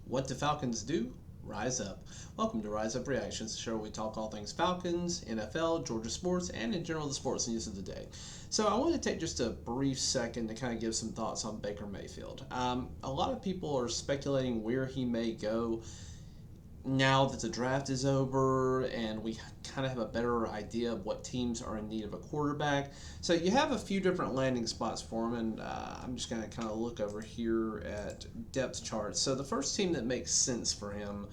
What do Falcons do? Rise up. Welcome to Rise Up Reactions, the show where we talk all things Falcons, NFL, Georgia sports, and in general the sports news of the day. So I want to take just a brief second to kind of give some thoughts on Baker Mayfield. A lot of people are speculating where he may go now that the draft is over and we kind of have a better idea of what teams are in need of a quarterback. So you have a few different landing spots for him, and I'm just going to kind of look over here at depth charts. So the first team that makes sense for him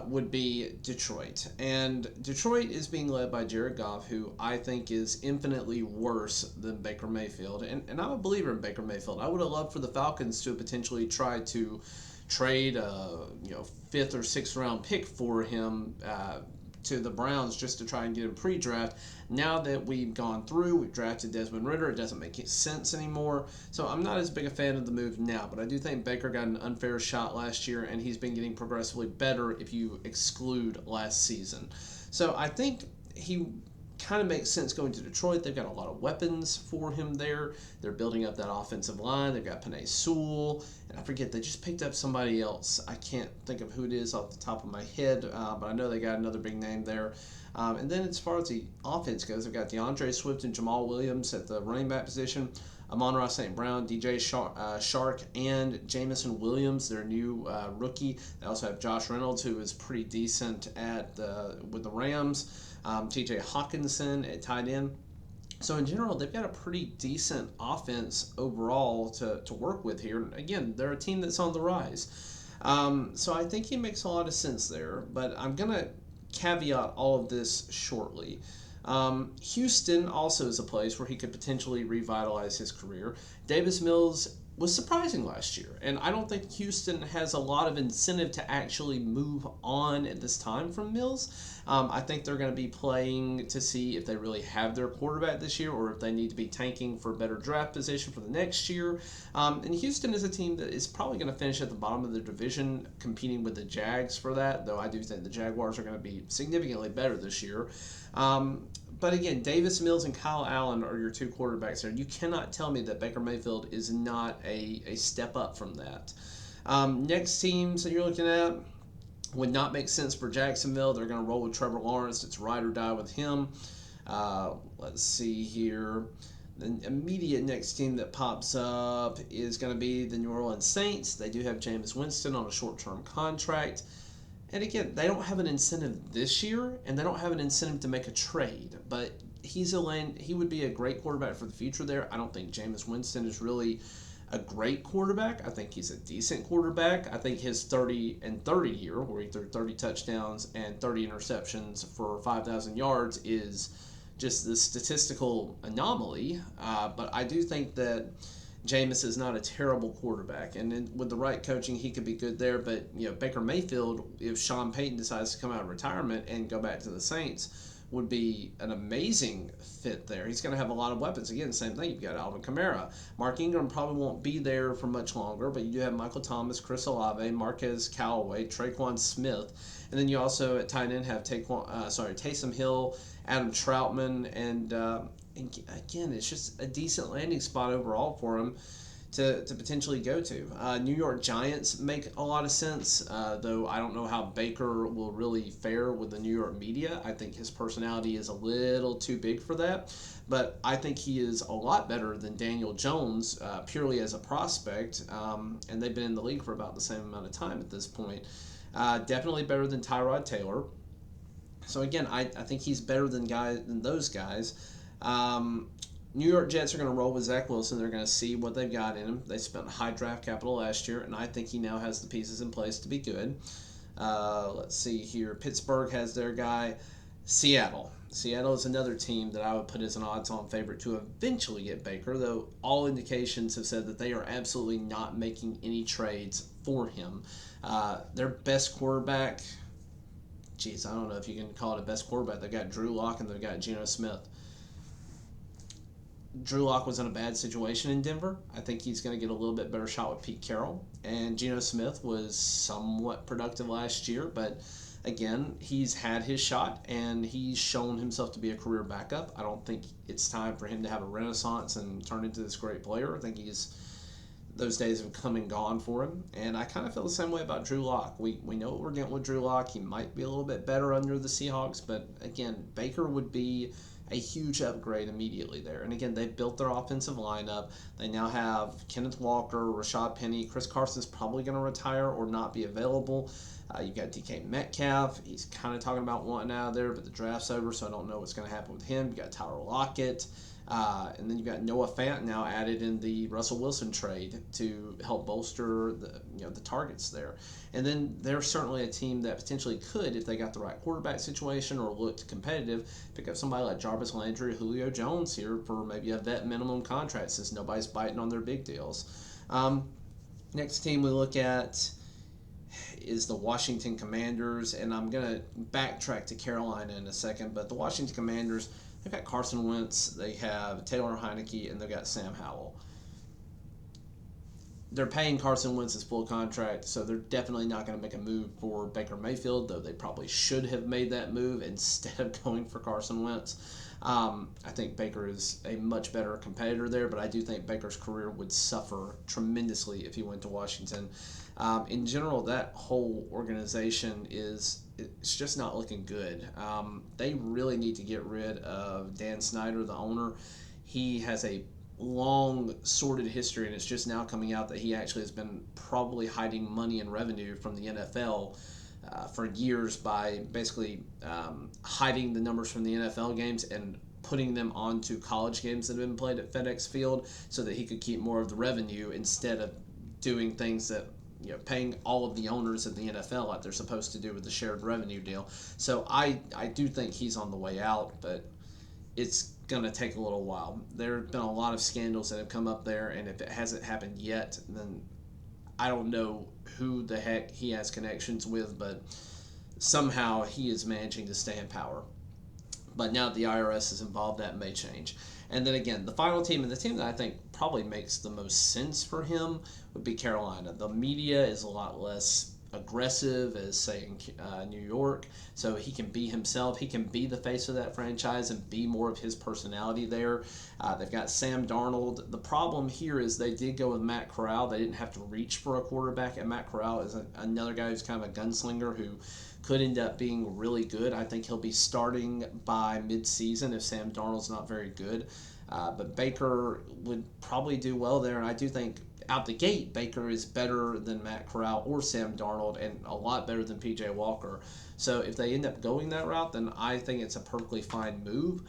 would be Detroit. And Detroit is being led by Jared Goff, who I think is infinitely worse than Baker Mayfield. And I'm a believer in Baker Mayfield. I would have loved for the Falcons to potentially try to trade a fifth or sixth round pick for him to the Browns just to try and get him pre-draft. Now that we've gone through, we've drafted Desmond Ridder, it doesn't make sense anymore. So I'm not as big a fan of the move now, but I do think Baker got an unfair shot last year, and he's been getting progressively better if you exclude last season. So I think he kind of makes sense going to Detroit. They've got a lot of weapons for him there. They're building up that offensive line. They've got Penei Sewell, and I forget, they just picked up somebody else. I can't think of who it is off the top of my head, but I know they got another big name there. And then as far as the offense goes, they've got DeAndre Swift and Jamal Williams at the running back position, Amon-Ra St. Brown, DJ Shark, and Jamison Williams, their new rookie. They also have Josh Reynolds, who is pretty decent with the Rams. TJ Hawkinson at tight end. So in general, they've got a pretty decent offense overall to work with here. Again, they're a team that's on the rise. So I think he makes a lot of sense there, but I'm going to caveat all of this shortly. Houston also is a place where he could potentially revitalize his career. Davis Mills was surprising last year, and I don't think Houston has a lot of incentive to actually move on at this time from Mills. I think they're going to be playing to see if they really have their quarterback this year or if they need to be tanking for a better draft position for the next year. And Houston is a team that is probably going to finish at the bottom of the division, competing with the Jags for that, though I do think the Jaguars are going to be significantly better this year. But again, Davis Mills and Kyle Allen are your two quarterbacks there. You cannot tell me that Baker Mayfield is not a step up from that. Next teams that you're looking at would not make sense for Jacksonville. They're going to roll with Trevor Lawrence. It's ride or die with him. Let's see here. The immediate next team that pops up is going to be the New Orleans Saints. They do have Jameis Winston on a short-term contract. And again, they don't have an incentive this year, and they don't have an incentive to make a trade. But he would be a great quarterback for the future there. I don't think Jameis Winston is really a great quarterback. I think he's a decent quarterback. I think his 30-30 year, where he threw 30 touchdowns and 30 interceptions for 5,000 yards, is just the statistical anomaly. But I do think that Jameis is not a terrible quarterback, and with the right coaching, he could be good there. But Baker Mayfield, if Sean Payton decides to come out of retirement and go back to the Saints, would be an amazing fit there. He's going to have a lot of weapons. Again, same thing. You've got Alvin Kamara. Mark Ingram probably won't be there for much longer, but you do have Michael Thomas, Chris Olave, Marquez Callaway, Traquan Smith, and then you also at tight end have Taysom Hill, Adam Troutman, and again, it's just a decent landing spot overall for him to potentially go to. New York Giants make a lot of sense, though I don't know how Baker will really fare with the New York media. I think his personality is a little too big for that, but I think he is a lot better than Daniel Jones purely as a prospect, and they've been in the league for about the same amount of time at this point. Definitely better than Tyrod Taylor. So again, I think he's better than those guys. New York Jets are going to roll with Zach Wilson. They're going to see what they've got in him. They spent high draft capital last year, and I think he now has the pieces in place to be good. Let's see here. Pittsburgh has their guy. Seattle. Seattle is another team that I would put as an odds-on favorite to eventually get Baker, though all indications have said that they are absolutely not making any trades for him. Their best quarterback, I don't know if you can call it a best quarterback. They've got Drew Lock and they've got Geno Smith. Drew Lock was in a bad situation in Denver. I think he's going to get a little bit better shot with Pete Carroll. And Geno Smith was somewhat productive last year, but again, he's had his shot and he's shown himself to be a career backup. I don't think it's time for him to have a renaissance and turn into this great player. I think those days have come and gone for him. And I kind of feel the same way about Drew Lock. We know what we're getting with Drew Lock. He might be a little bit better under the Seahawks, but again, Baker would be a huge upgrade immediately there. And again, they've built their offensive lineup. They now have Kenneth Walker, Rashad Penny. Chris Carson's probably going to retire or not be available. You've got DK Metcalf. He's kind of talking about wanting out of there, but the draft's over, so I don't know what's going to happen with him. You got Tyler Lockett. And then you've got Noah Fant now added in the Russell Wilson trade to help bolster the targets there. And then they're certainly a team that potentially could, if they got the right quarterback situation or looked competitive, pick up somebody like Jarvis Landry or Julio Jones here for maybe a vet minimum contract since nobody's biting on their big deals. Next team we look at is the Washington Commanders, and I'm going to backtrack to Carolina in a second, but the Washington Commanders, they've got Carson Wentz, they have Taylor Heineke, and they've got Sam Howell. They're paying Carson Wentz his full contract, so they're definitely not going to make a move for Baker Mayfield, though they probably should have made that move instead of going for Carson Wentz. I think Baker is a much better competitor there, but I do think Baker's career would suffer tremendously if he went to Washington. In general, that whole organization it's just not looking good. They really need to get rid of Dan Snyder, the owner. He has a long, sordid history, and it's just now coming out that he actually has been probably hiding money and revenue from the NFL for years by basically hiding the numbers from the NFL games and putting them onto college games that have been played at FedEx Field so that he could keep more of the revenue instead of doing things that paying all of the owners of the NFL like they're supposed to do with the shared revenue deal. So I do think he's on the way out, but it's going to take a little while. There have been a lot of scandals that have come up there, and if it hasn't happened yet, then I don't know who the heck he has connections with, but somehow he is managing to stay in power. But now that the IRS is involved, that may change. And then again, the final team, and the team that I think probably makes the most sense for him, would be Carolina. The media is a lot less aggressive as, say, in New York, so he can be himself. He can be the face of that franchise and be more of his personality there. They've got Sam Darnold. The problem here is they did go with Matt Corral. They didn't have to reach for a quarterback, and Matt Corral is another guy who's kind of a gunslinger who could end up being really good. I think he'll be starting by mid-season if Sam Darnold's not very good. But Baker would probably do well there, and I do think out the gate, Baker is better than Matt Corral or Sam Darnold and a lot better than P.J. Walker. So if they end up going that route, then I think it's a perfectly fine move.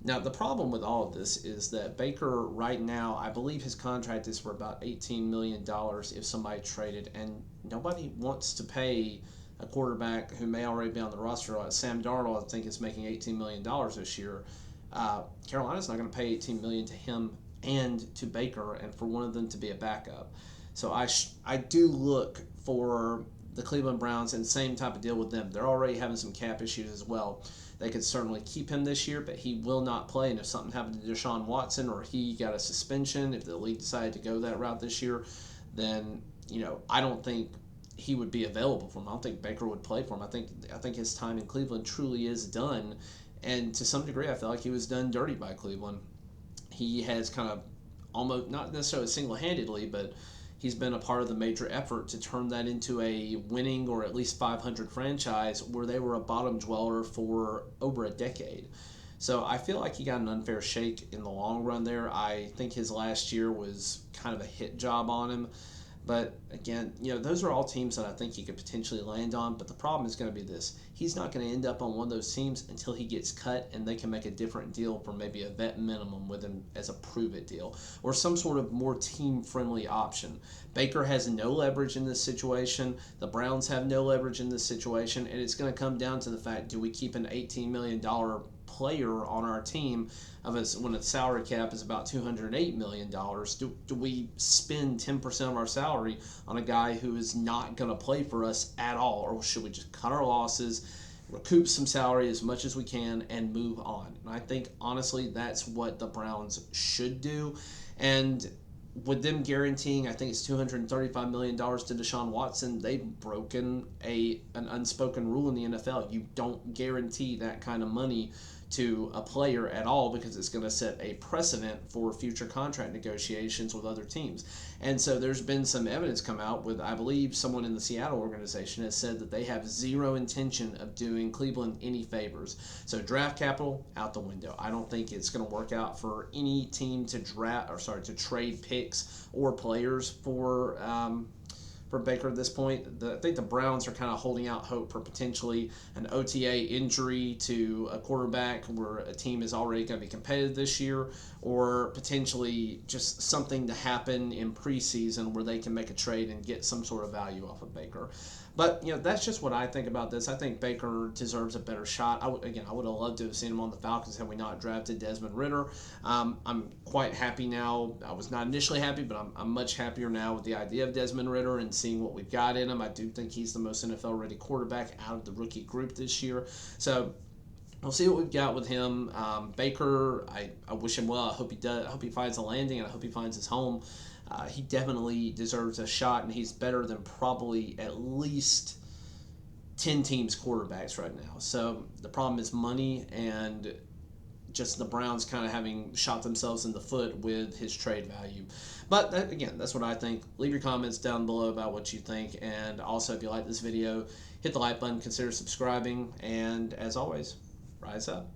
Now, the problem with all of this is that Baker right now, I believe his contract is for about $18 million if somebody traded, and nobody wants to pay a quarterback who may already be on the roster. Like Sam Darnold, I think, is making $18 million this year. Carolina's not going to pay $18 million to him and to Baker, and for one of them to be a backup. So I do look for the Cleveland Browns, and same type of deal with them. They're already having some cap issues as well. They could certainly keep him this year, but he will not play. And if something happened to Deshaun Watson or he got a suspension, if the league decided to go that route this year, then I don't think he would be available for him. I don't think Baker would play for him. I think his time in Cleveland truly is done, and to some degree, I feel like he was done dirty by Cleveland. He has kind of almost, not necessarily single-handedly, but he's been a part of the major effort to turn that into a winning or at least 500 franchise where they were a bottom dweller for over a decade. So I feel like he got an unfair shake in the long run there. I think his last year was kind of a hit job on him. But again, those are all teams that I think he could potentially land on. But the problem is going to be this. He's not going to end up on one of those teams until he gets cut and they can make a different deal for maybe a vet minimum with him as a prove-it deal or some sort of more team-friendly option. Baker has no leverage in this situation. The Browns have no leverage in this situation. And it's going to come down to the fact, do we keep an $18 million player on our team when the salary cap is about $208 million? Do we spend 10% of our salary on a guy who is not going to play for us at all? Or should we just cut our losses, recoup some salary as much as we can, and move on? And I think, honestly, that's what the Browns should do. And with them guaranteeing, I think it's $235 million to Deshaun Watson, they've broken an unspoken rule in the NFL. You don't guarantee that kind of money to a player at all, because it's going to set a precedent for future contract negotiations with other teams. And so there's been some evidence come out with, I believe, someone in the Seattle organization has said that they have zero intention of doing Cleveland any favors. So draft capital out the window. I don't think it's going to work out for any team to to trade picks or players for Baker at this point. I think the Browns are kind of holding out hope for potentially an OTA injury to a quarterback where a team is already going to be competitive this year, or potentially just something to happen in preseason where they can make a trade and get some sort of value off of Baker. But, that's just what I think about this. I think Baker deserves a better shot. I would have loved to have seen him on the Falcons had we not drafted Desmond Ridder. I'm quite happy now. I was not initially happy, but I'm much happier now with the idea of Desmond Ridder and seeing what we've got in him. I do think he's the most NFL-ready quarterback out of the rookie group this year. So we'll see what we've got with him. Baker, I wish him well. I hope he does. I hope he finds a landing, and I hope he finds his home. He definitely deserves a shot, and he's better than probably at least 10 teams' quarterbacks right now. So the problem is money, and just the Browns kind of having shot themselves in the foot with his trade value. But that's what I think. Leave your comments down below about what you think. And also, if you like this video, hit the like button, consider subscribing. And as always, rise up.